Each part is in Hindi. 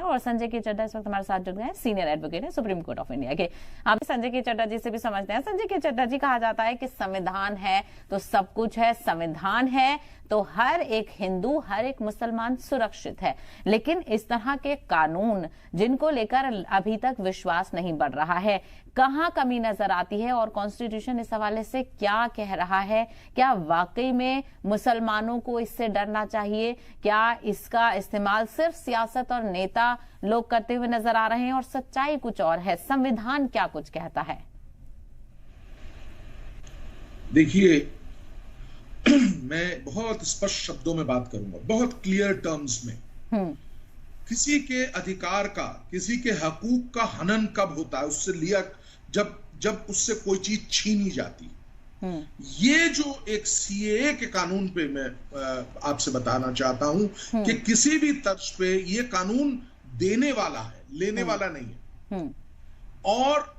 और संजय के चड्ढा इस वक्त हमारे साथ जुड़ गए हैं, सीनियर एडवोकेट है सुप्रीम कोर्ट ऑफ इंडिया के। आप संजय के चड्ढा जी से भी समझते हैं। संजय के चड्ढा जी, कहा जाता है कि संविधान है तो सब कुछ है, संविधान है तो हर एक हिंदू, हर एक मुसलमान सुरक्षित है, लेकिन इस तरह के कानून जिनको लेकर अभी तक विश्वास नहीं बढ़ रहा है, कहां कमी नजर आती है और कॉन्स्टिट्यूशन इस हवाले से क्या कह रहा है? क्या वाकई में मुसलमानों को इससे डरना चाहिए? क्या इसका इस्तेमाल सिर्फ सियासत और नेता लोग करते हुए नजर आ रहे हैं और सच्चाई कुछ और है? संविधान क्या कुछ कहता है? देखिए, मैं बहुत स्पष्ट शब्दों में बात करूंगा, बहुत क्लियर टर्म्स में। किसी के अधिकार का, किसी के हकूक का हनन कब होता है? उससे लिया जब उससे कोई चीज छीनी जाती। ये जो एक सीएए के कानून पे मैं आपसे बताना चाहता हूं कि किसी भी तर्ज पे ये कानून देने वाला है, लेने वाला नहीं है। और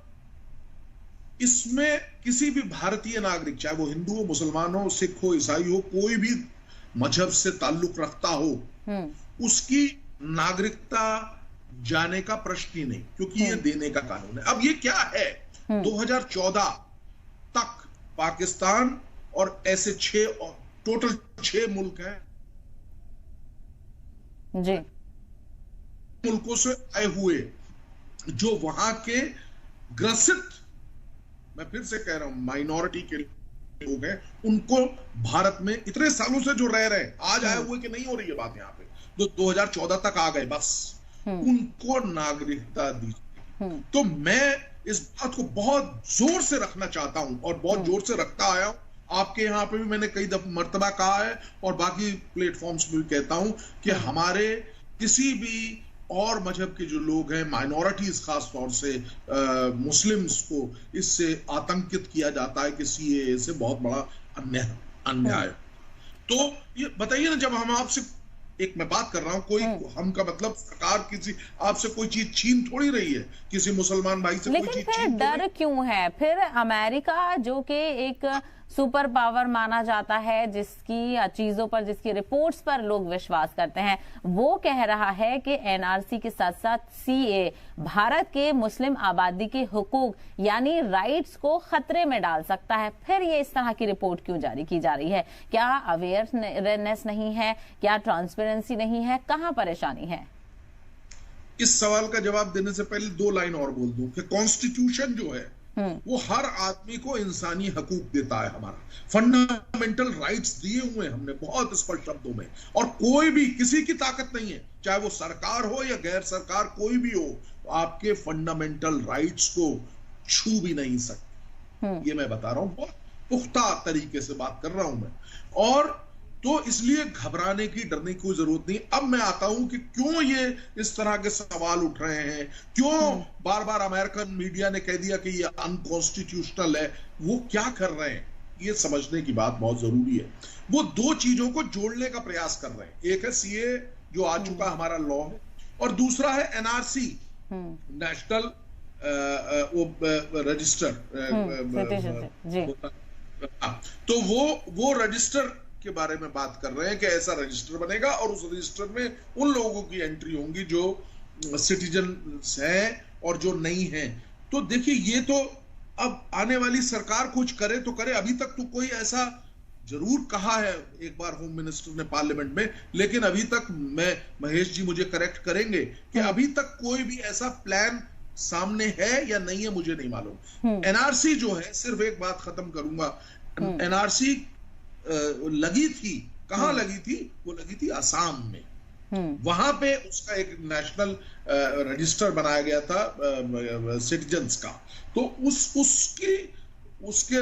इसमें किसी भी भारतीय नागरिक, चाहे वो हिंदू हो, मुसलमान हो, सिख हो, ईसाई हो, कोई भी मजहब से ताल्लुक रखता हो, उसकी नागरिकता जाने का प्रश्न ही नहीं, क्योंकि ये देने का कानून है। अब ये क्या है? 2014 तक पाकिस्तान और ऐसे टोटल 6 मुल्क हैं जी, मुल्कों से आए हुए जो वहां के ग्रसित, मैं फिर से कह रहा हूं, माइनॉरिटी के लोग हैं, उनको भारत में इतने सालों से जो रह रहे हैं, आज आए हुए कि नहीं हो रही है बात यहाँ पे, जो 2014 तक आ गए, बस उनको नागरिकता दी। तो मैं इस बात को बहुत जोर से रखना चाहता हूं और बहुत जोर से रखता आया हूं। आपके यहाँ पे भी मैंने कई मर्तबा कहा है और बाकी प्लेटफॉर्म्स पे भी कहता हूं कि हमारे किसी भी और मजहब के जो लोग हैं, माइनॉरिटीज खास तौर से मुस्लिम्स को इससे आतंकित किया जाता है कि सीएए से बहुत बड़ा अन्याय। तो ये बताइए ना, जब हम आपसे एक मैं बात कर रहा हूं, कोई हम का मतलब सरकार किसी आपसे कोई चीज छीन थोड़ी रही है, किसी मुसलमान भाई से कोई चीज छीन। लेकिन डर क्यों है? फिर अमेरिका जो कि एक सुपर पावर माना जाता है, जिसकी चीजों पर, जिसकी रिपोर्ट्स पर लोग विश्वास करते हैं, वो कह रहा है कि एनआरसी के साथ साथ सीए भारत के मुस्लिम आबादी के हुकूक यानी राइट्स को खतरे में डाल सकता है। फिर ये इस तरह की रिपोर्ट क्यों जारी की जा रही है? क्या अवेयरनेस नहीं है? क्या ट्रांसपेरेंसी नहीं है? कहां परेशानी है? इस सवाल का जवाब देने से पहले 2 लाइन और बोल दूं कि कॉन्स्टिट्यूशन जो है वो हर आदमी को इंसानी हकूक देता है, हमारा फंडामेंटल राइट्स दिए हुए हैं हमने बहुत स्पष्ट शब्दों में, और कोई भी, किसी की ताकत नहीं है, चाहे वो सरकार हो या गैर सरकार, कोई भी हो, आपके फंडामेंटल राइट्स को छू भी नहीं सकते। ये मैं बता रहा हूं, बहुत पुख्ता तरीके से बात कर रहा हूं मैं। और तो इसलिए घबराने की, डरने की कोई जरूरत नहीं। अब मैं आता हूं कि क्यों ये इस तरह के सवाल उठ रहे हैं, क्यों बार बार अमेरिकन मीडिया ने कह दिया कि ये अनकॉन्स्टिट्यूशनल है। वो क्या कर रहे हैं, ये समझने की बात बहुत जरूरी है। वो 2 चीजों को जोड़ने का प्रयास कर रहे हैं। एक है सीए जो आ चुका हमारा लॉ है, और दूसरा है एनआरसी, नेशनल रजिस्टर। तो वो रजिस्टर के बारे में बात कर रहे हैं कि ऐसा रजिस्टर बनेगा और उस रजिस्टर में उन लोगों की एंट्री होंगी जो सिटीजन्स हैं और जो नहीं हैं। तो देखिए, ये तो अब आने वाली सरकार कुछ करे तो करे। अभी तक तो कोई ऐसा जरूर कहा है एक बार होम मिनिस्टर ने पार्लियामेंट में, लेकिन अभी तक, मैं, महेश जी मुझे करेक्ट करेंगे, कि अभी तक कोई भी ऐसा प्लान सामने है या नहीं है, मुझे नहीं मालूम। एनआरसी जो है, सिर्फ एक बात खत्म करूंगा, एनआरसी लगी थी, कहां लगी थी? वो लगी थी असम में। वहां पे उसका एक नेशनल रजिस्टर बनाया गया था सिटीजन्स का। तो उसके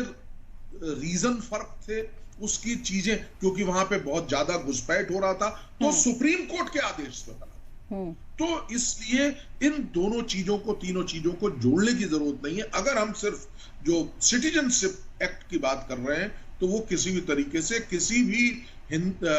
रीजन फर्क थे, उसकी चीजें, क्योंकि वहां पे बहुत ज्यादा घुसपैठ हो रहा था, तो सुप्रीम कोर्ट के आदेश पे बना। तो इसलिए इन दोनों चीजों को, तीनों चीजों को जोड़ने की जरूरत नहीं है। अगर हम सिर्फ जो सिटीजनशिप एक्ट की बात कर रहे हैं, तो वो किसी भी तरीके से किसी भी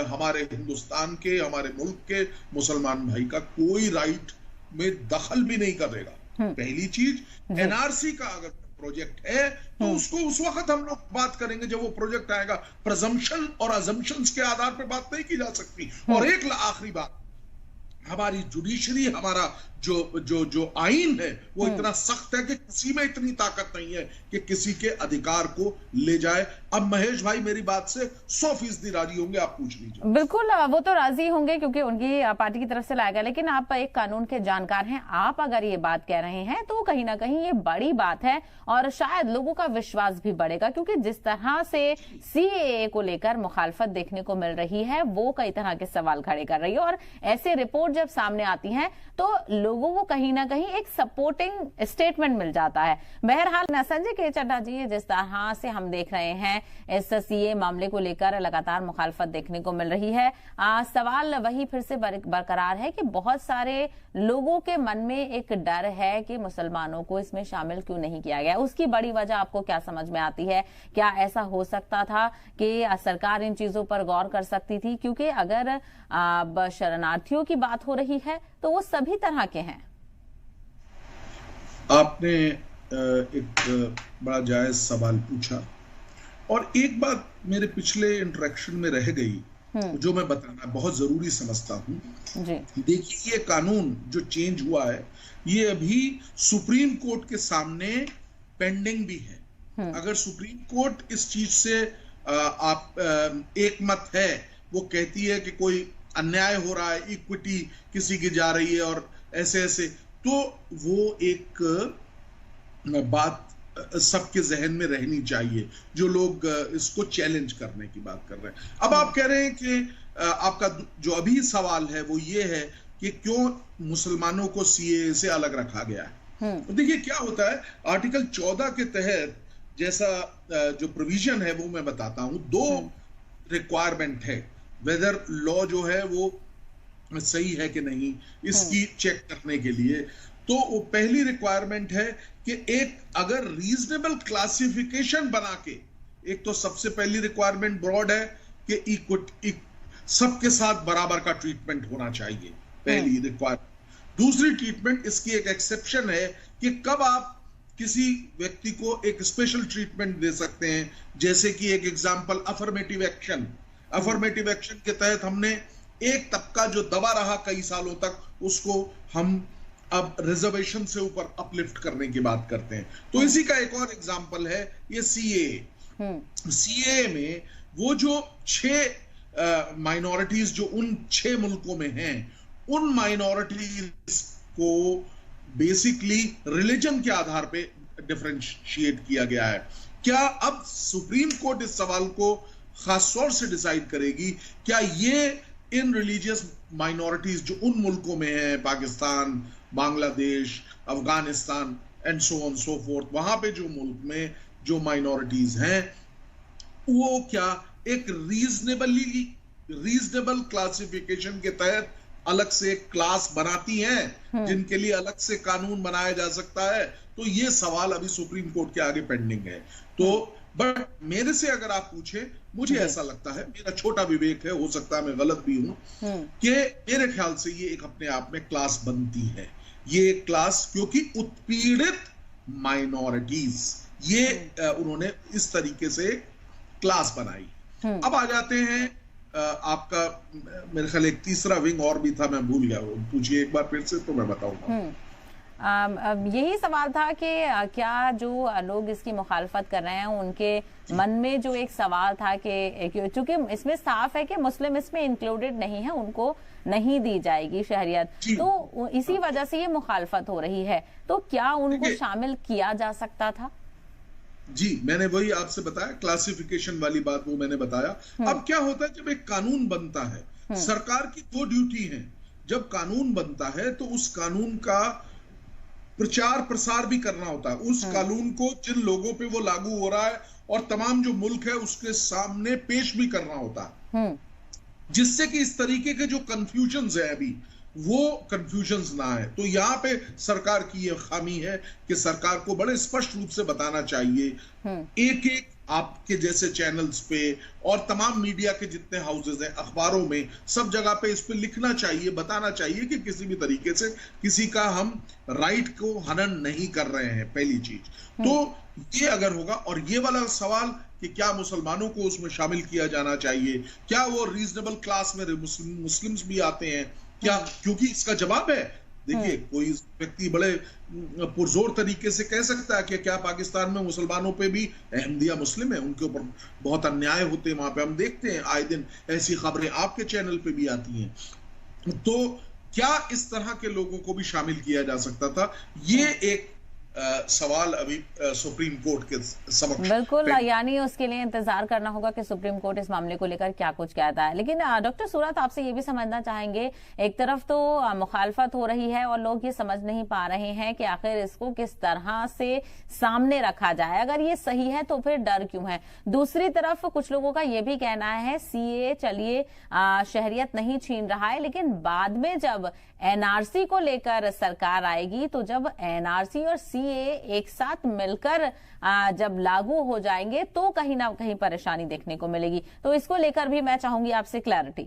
हमारे हिंदुस्तान के, हमारे मुल्क के मुसलमान भाई का कोई राइट में दखल भी नहीं करेगा। पहली चीज, एनआरसी का अगर प्रोजेक्ट है तो उसको उस वक्त हम लोग बात करेंगे जब वो प्रोजेक्ट आएगा। प्रेजम्पशन और अजम्पशंस के आधार पर बात नहीं की जा सकती। और एक आखिरी बात, हमारी जुडिशरी, हमारा जो जो जो आईन है वो इतना सख्त है कि किसी में इतनी ताकत नहीं है कि किसी के अधिकार को ले जाए। अब महेश भाई मेरी बात से 100% राजी होंगे, आप पूछ लीजिए। बिल्कुल, वो तो राजी होंगे क्योंकि उनकी पार्टी की तरफ से लाया गया। लेकिन आप एक कानून के जानकार हैं, आप अगर ये बात कह रहे हैं तो कहीं ना कहीं ये बड़ी बात है और शायद लोगों का विश्वास भी बढ़ेगा, क्योंकि जिस तरह से सीएए को लेकर मुखालफत देखने को मिल रही है वो कई तरह के सवाल खड़े कर रही है, और ऐसे रिपोर्ट जब सामने आती हैं तो लोगों को कहीं ना कहीं एक सपोर्टिंग स्टेटमेंट मिल जाता है। बहरहाल संजय के चड्ढा जी, जिस तरह से हम देख रहे हैं इस सीए मामले को लेकर लगातार मुखालफत देखने को मिल रही है, सवाल वही फिर से बरकरार है कि बहुत सारे लोगों के मन में एक डर है कि मुसलमानों को इसमें शामिल क्यों नहीं किया गया। उसकी बड़ी वजह आपको क्या समझ में आती है? क्या ऐसा हो सकता था कि सरकार इन चीजों पर गौर कर सकती थी? क्योंकि अगर शरणार्थियों की बात हो रही है तो वो सभी तरह के हैं। आपने एक बड़ा जायज सवाल पूछा और एक बात मेरे पिछले इंटरेक्शन में रह गई जो मैं बताना बहुत जरूरी समझता हूँ। देखिए, ये कानून जो चेंज हुआ है ये अभी सुप्रीम कोर्ट के सामने पेंडिंग भी है। अगर सुप्रीम कोर्ट इस चीज से आप एक मत है, वो कहती है कि कोई अन्याय हो रहा है, इक्विटी किसी की जा रही है और ऐसे ऐसे, तो वो एक बात सबके जहन में रहनी चाहिए जो लोग इसको चैलेंज करने की बात कर रहे हैं। अब आप कह रहे हैं कि आपका जो अभी सवाल है वो ये है कि क्यों मुसलमानों को सीएए से अलग रखा गया है। तो देखिए क्या होता है, आर्टिकल 14 के तहत जैसा जो प्रोविजन है वो मैं बताता हूं। 2 रिक्वायरमेंट है, वेदर लॉ जो है वो सही है कि नहीं इसकी चेक करने के लिए। तो पहली रिक्वायरमेंट है कि एक अगर रीजनेबल क्लासिफिकेशन बना के, एक तो सबसे पहली रिक्वायरमेंट ब्रॉड है कि सबके साथ बराबर का ट्रीटमेंट होना चाहिए, पहली रिक्वायरमेंट। दूसरी ट्रीटमेंट, इसकी एक एक्सेप्शन है कि कब आप किसी व्यक्ति को एक स्पेशल ट्रीटमेंट दे सकते हैं, जैसे कि एक example affirmative action. Affirmative action के तहत हमने एक तबका जो दबा रहा कई सालों तक, उसको हम अब रिजर्वेशन से ऊपर अपलिफ्ट करने की बात करते हैं। तो इसी का एक और एग्जांपल है ये सीएए। सीएए में वो जो 6 माइनॉरिटीज जो उन 6 मुल्कों में हैं, उन माइनॉरिटीज को बेसिकली रिलीजन के आधार पे डिफरेंशिएट किया गया है। क्या अब सुप्रीम कोर्ट इस सवाल को खास तौर से डिसाइड करेगी, क्या ये इन रिलीजियस माइनॉरिटीज जो उन मुल्कों में है, Pakistan, Bangladesh, Afghanistan and so on so fourth, वहां पे जो मुल्क में जो माइनॉरिटीज हैं वो क्या एक रीजनेबल क्लासिफिकेशन के तहत अलग से क्लास बनाती हैं जिनके लिए अलग से कानून बनाया जा सकता है? तो ये सवाल अभी सुप्रीम कोर्ट के आगे पेंडिंग है। तो बट मेरे से अगर आप पूछे, मुझे ऐसा लगता है, मेरा छोटा विवेक है, हो सकता है मैं गलत भी हूं, कि मेरे ख्याल से ये एक अपने आप में क्लास बनती है। ये क्लास क्योंकि उत्पीड़ित माइनॉरिटीज, ये उन्होंने इस तरीके से क्लास बनाई। अब आ जाते हैं आपका, मेरे ख्याल एक तीसरा विंग और भी था, मैं भूल गया, पूछिए एक बार फिर से तो मैं बताऊंगा। यही सवाल था कि क्या जो लोग इसकी मुखालफत कर रहे हैं उनके मन में जो एक सवाल था कि चूंकि इसमें साफ है कि मुस्लिम इसमें इंक्लूडेड नहीं है, उनको नहीं दी जाएगी शहरियत, तो इसी वजह से ये मुखालफत हो रही है, तो क्या उनको शामिल किया जा सकता था? जी, मैंने वही आपसे बताया, क्लासिफिकेशन वाली बात वो मैंने बताया। अब क्या होता है, जब एक कानून बनता है, सरकार की 2 ड्यूटी है। जब कानून बनता है तो उस कानून का प्रचार प्रसार भी करना होता है, उस कानून को जिन लोगों पे वो लागू हो रहा है और तमाम जो मुल्क है उसके सामने पेश भी करना होता है, जिससे कि इस तरीके के जो कंफ्यूजन्स है अभी वो कंफ्यूजन्स ना है। तो यहाँ पे सरकार की ये खामी है कि सरकार को बड़े स्पष्ट रूप से बताना चाहिए, एक एक आपके जैसे चैनल्स पे और तमाम मीडिया के जितने हाउसेज हैं, अखबारों में, सब जगह पे इस पे लिखना चाहिए, बताना चाहिए कि किसी भी तरीके से किसी का हम राइट को हनन नहीं कर रहे हैं, पहली चीज। तो ये अगर होगा, और ये वाला सवाल कि क्या मुसलमानों को उसमें शामिल किया जाना चाहिए, क्या वो रीजनेबल क्लास में मुस्लिम्स भी आते हैं, क्या क्योंकि इसका जवाब है? देखिए, कोई व्यक्ति बड़े पुरजोर तरीके से कह सकता है कि क्या पाकिस्तान में मुसलमानों पे भी, अहमदिया मुस्लिम है, उनके ऊपर बहुत अन्याय होते हैं, वहां पे हम देखते हैं आए दिन ऐसी खबरें आपके चैनल पे भी आती हैं। तो क्या इस तरह के लोगों को भी शामिल किया जा सकता था? ये एक सवाल अभी सुप्रीम कोर्ट के समक्ष। बिल्कुल, यानी उसके लिए इंतजार करना होगा कि सुप्रीम कोर्ट इस मामले को लेकर क्या कुछ कहता है। लेकिन डॉक्टर सूरत, आपसे ये भी समझना चाहेंगे, एक तरफ तो मुखालफत हो रही है और लोग ये समझ नहीं पा रहे हैं कि आखिर इसको किस तरह से सामने रखा जाए, अगर ये सही है तो फिर डर क्यों है। दूसरी तरफ कुछ लोगों का ये भी कहना है सीए चलिए शहरियत नहीं छीन रहा है, लेकिन बाद में जब एनआरसी को लेकर सरकार आएगी तो जब एनआरसी और सीए एक साथ मिलकर जब लागू हो जाएंगे तो कहीं ना कहीं परेशानी देखने को मिलेगी। तो इसको लेकर भी मैं चाहूंगी आपसे क्लैरिटी।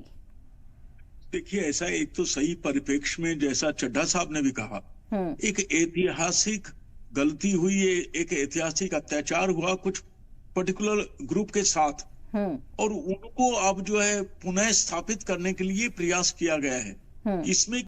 देखिए, ऐसा एक तो सही परिप्रेक्ष्य में जैसा चड्ढा साहब ने भी कहा, एक ऐतिहासिक गलती हुई है, एक ऐतिहासिक अत्याचार हुआ कुछ पर्टिकुलर ग्रुप के साथ, और उनको अब जो है पुनः स्थापित करने के लिए प्रयास किया गया है। इसमें